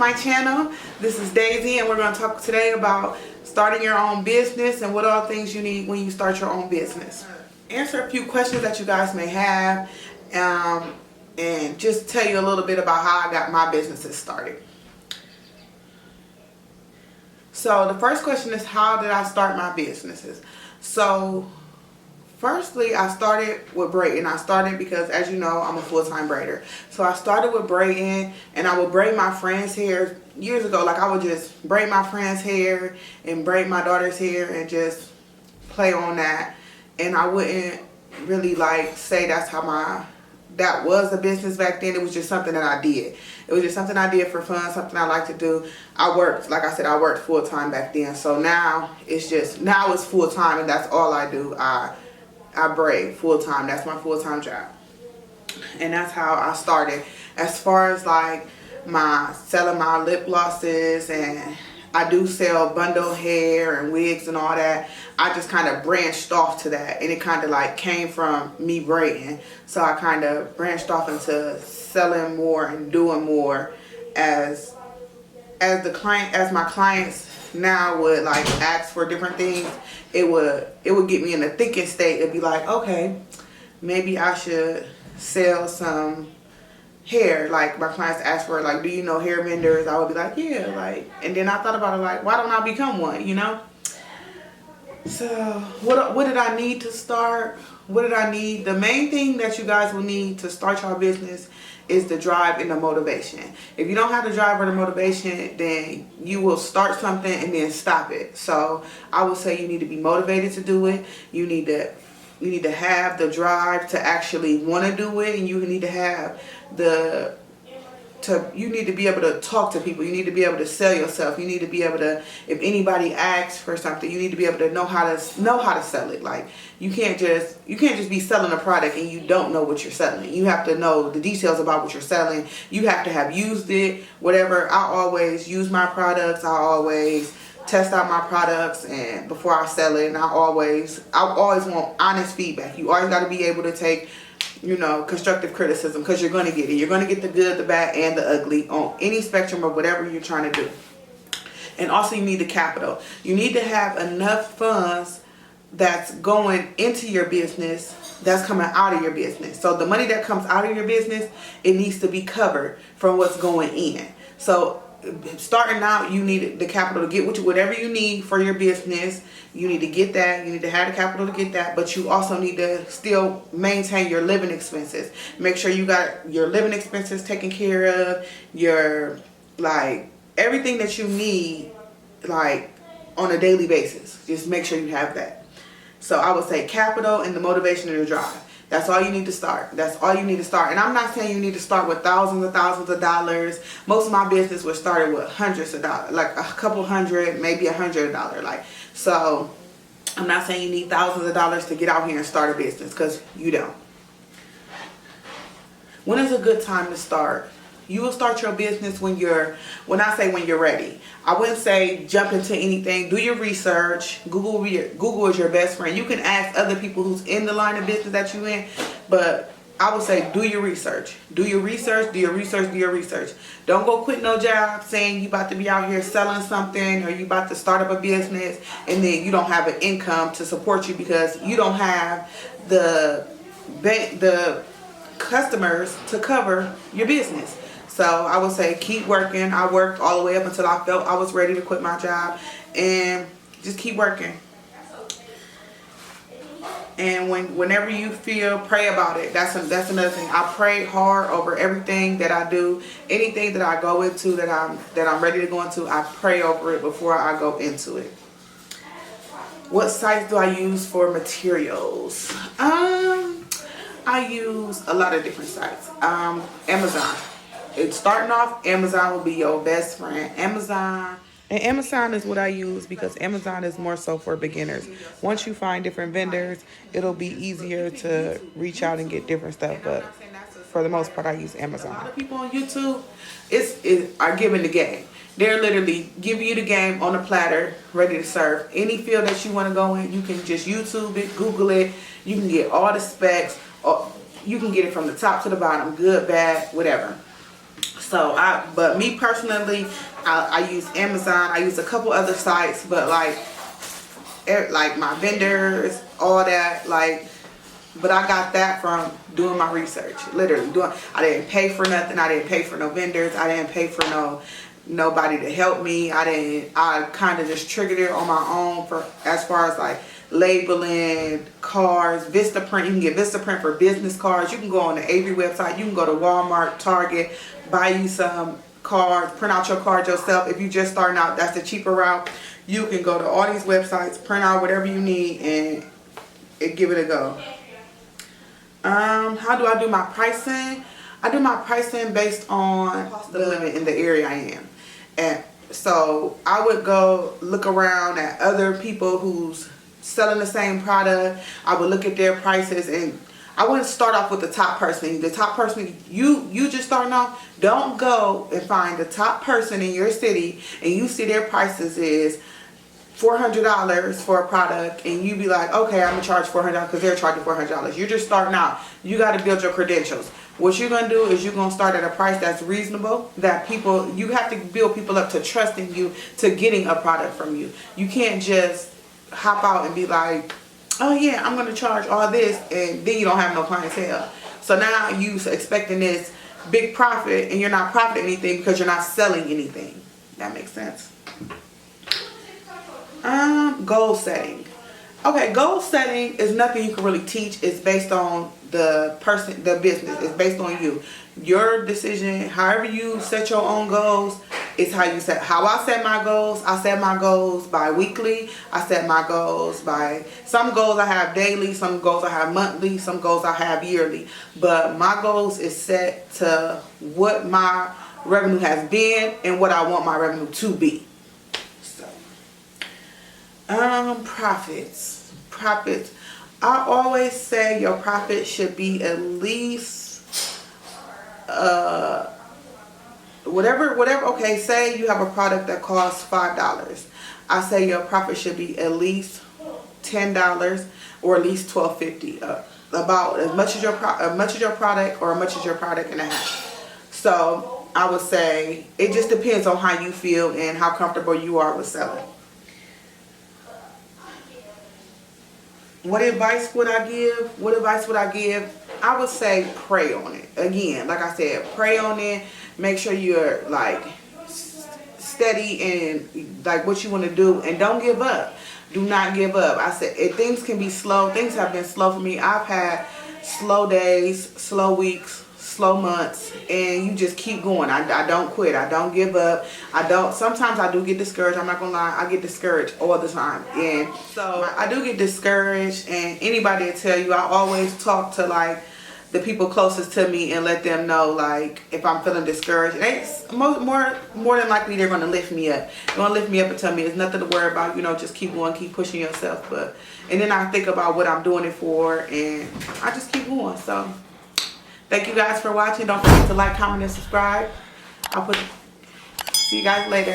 my channel. This is Daisy, and we're going to talk today about starting your own business and what all things you need when you start your own business. Answer a few questions that you guys may have, and just tell you a little bit about how I got my businesses started. So the first question is, how did I start my businesses? So firstly, I started with braiding. I started because, as you know, I'm a full-time braider. So I started with braiding, and I would braid my friends' hair years ago. Like, I would just braid my friends' hair and braid my daughter's hair and just play on that. And I wouldn't really like say that was a business back then. It was just something that I did. It was just something I did for fun, something I like to do. I worked, like I said, I worked full-time back then. So now it's full-time, and that's all I do. I braid full-time. That's my full-time job. And that's how I started. As far as like selling my lip glosses, and I do sell bundle hair and wigs and all that. I just kind of branched off to that, and it kind of like came from me braiding. So I kind of branched off into selling more and doing more as my clients now would like ask for different things. It would get me in a thinking state. It'd be like, okay, maybe I should sell some hair. Like, my clients ask for, like, do you know hair vendors? I would be like, yeah, like, and then I thought about it, like, why don't I become one, you know? So what did I need to start? What did I need? The main thing that you guys will need to start your business is the drive and the motivation. If you don't have the drive or the motivation, then you will start something and then stop it. So I would say you need to be motivated to do it. You need to have the drive to actually want to do it, and you need to have you need to be able to talk to people. You need to be able to sell yourself. You need to be able to, if anybody asks for something, you need to be able to know how to sell it. Like, you can't just be selling a product and you don't know what you're selling. You have to know the details about what you're selling. You have to have used it, whatever. I always use my products. I always test out my products and before I sell it, and I always want honest feedback. You always got to be able to take, constructive criticism, because you're going to get it. You're going to get the good, the bad, and the ugly on any spectrum of whatever you're trying to do. And also, you need the capital. You need to have enough funds that's going into your business that's coming out of your business. So the money that comes out of your business, it needs to be covered from what's going in. So starting out, you need the capital to get whatever you need for your business. You need to get that. You need to have the capital to get that, but you also need to still maintain your living expenses. Make sure you got your living expenses taken care of, your, like, everything that you need, like, on a daily basis. Just make sure you have that. So I would say capital and the motivation and the drive. That's all you need to start. That's all you need to start. And I'm not saying you need to start with thousands of dollars. Most of my business was started with hundreds of dollars, like a couple hundred, maybe $100. Like, so I'm not saying you need thousands of dollars to get out here and start a business, because you don't. When is a good time to start? You will start your business when you're ready. I wouldn't say jump into anything. Do your research. Google is your best friend. You can ask other people who's in the line of business that you're in, but I would say do your research. Do your research, do your research, do your research. Don't go quit no job saying you about to be out here selling something, or you about to start up a business, and then you don't have an income to support you because you don't have the customers to cover your business. So I would say keep working. I worked all the way up until I felt I was ready to quit my job, and just keep working. And whenever you feel, pray about it. That's another thing. I pray hard over everything that I do. Anything that I go into that I'm ready to go into, I pray over it before I go into it. What sites do I use for materials? I use a lot of different sites. Amazon. It's starting off, Amazon will be your best friend. Amazon is what I use, because Amazon is more so for beginners. Once you find different vendors, it'll be easier to reach out and get different stuff. But for the most part, I use Amazon. A lot of people on YouTube are giving the game. They're literally giving you the game on a platter, ready to serve. Any field that you want to go in, you can just YouTube it, Google it. You can get all the specs. You can get it from the top to the bottom, good, bad, whatever. So but me personally, I use Amazon. I use a couple other sites, but like my vendors, all that, like, but I got that from doing my research. Literally I didn't pay for nothing. I didn't pay for no vendors. I didn't pay for nobody to help me. I kind of just triggered it on my own for as far as like labeling cards, Vistaprint. You can get Vistaprint for business cards. You can go on the Avery website. You can go to Walmart, Target, buy you some cards, print out your card yourself. If you just starting out, that's the cheaper route. You can go to all these websites, print out whatever you need, and give it a go. How do I do my pricing? I do my pricing based on cost of living in the area I am. And so I would go look around at other people who's selling the same product. I would look at their prices, and I wouldn't start off with the top person. The top person, you just starting off, don't go and find the top person in your city and you see their prices is $400 for a product, and you be like, okay, I'm gonna charge $400 because they're charging $400. You're just starting out. You got to build your credentials. What you're gonna do is you're gonna start at a price that's reasonable, that you have to build people up to trusting you, to getting a product from you. You can't just hop out and be like, oh yeah, I'm gonna charge all this, and then you don't have no clientele. So now you expecting this big profit, and you're not profiting anything because you're not selling anything. That makes sense. Goal setting. Okay, goal setting is nothing you can really teach. It's based on the person, the business. It's based on you. Your decision, however you set your own goals, is how you set. How I set my goals, I set my goals bi-weekly. I set my goals by, some goals I have daily, some goals I have monthly, some goals I have yearly. But my goals is set to what my revenue has been and what I want my revenue to be. Profits. I always say your profit should be at least whatever. Okay, say you have a product that costs $5. I say your profit should be at least $10 or at least $12.50. About as much as your product, or as much as your product and a half. So I would say it just depends on how you feel and how comfortable you are with selling. What advice would I give? I would say pray on it. Again, like I said, pray on it. Make sure you're like steady in like what you want to do, and don't give up. Do not give up. I said if things can be slow. Things have been slow for me. I've had slow days, slow weeks, slow months, and you just keep going. I don't quit. I don't give up. Sometimes I do get discouraged. I'm not gonna lie, I get discouraged all the time. And so I do get discouraged, and anybody will tell you, I always talk to like the people closest to me and let them know like if I'm feeling discouraged. It's more than likely they're gonna lift me up. They're gonna lift me up and tell me there's nothing to worry about, just keep going, keep pushing yourself. And then I think about what I'm doing it for, and I just keep going. So thank you guys for watching. Don't forget to like, comment, and subscribe. See you guys later.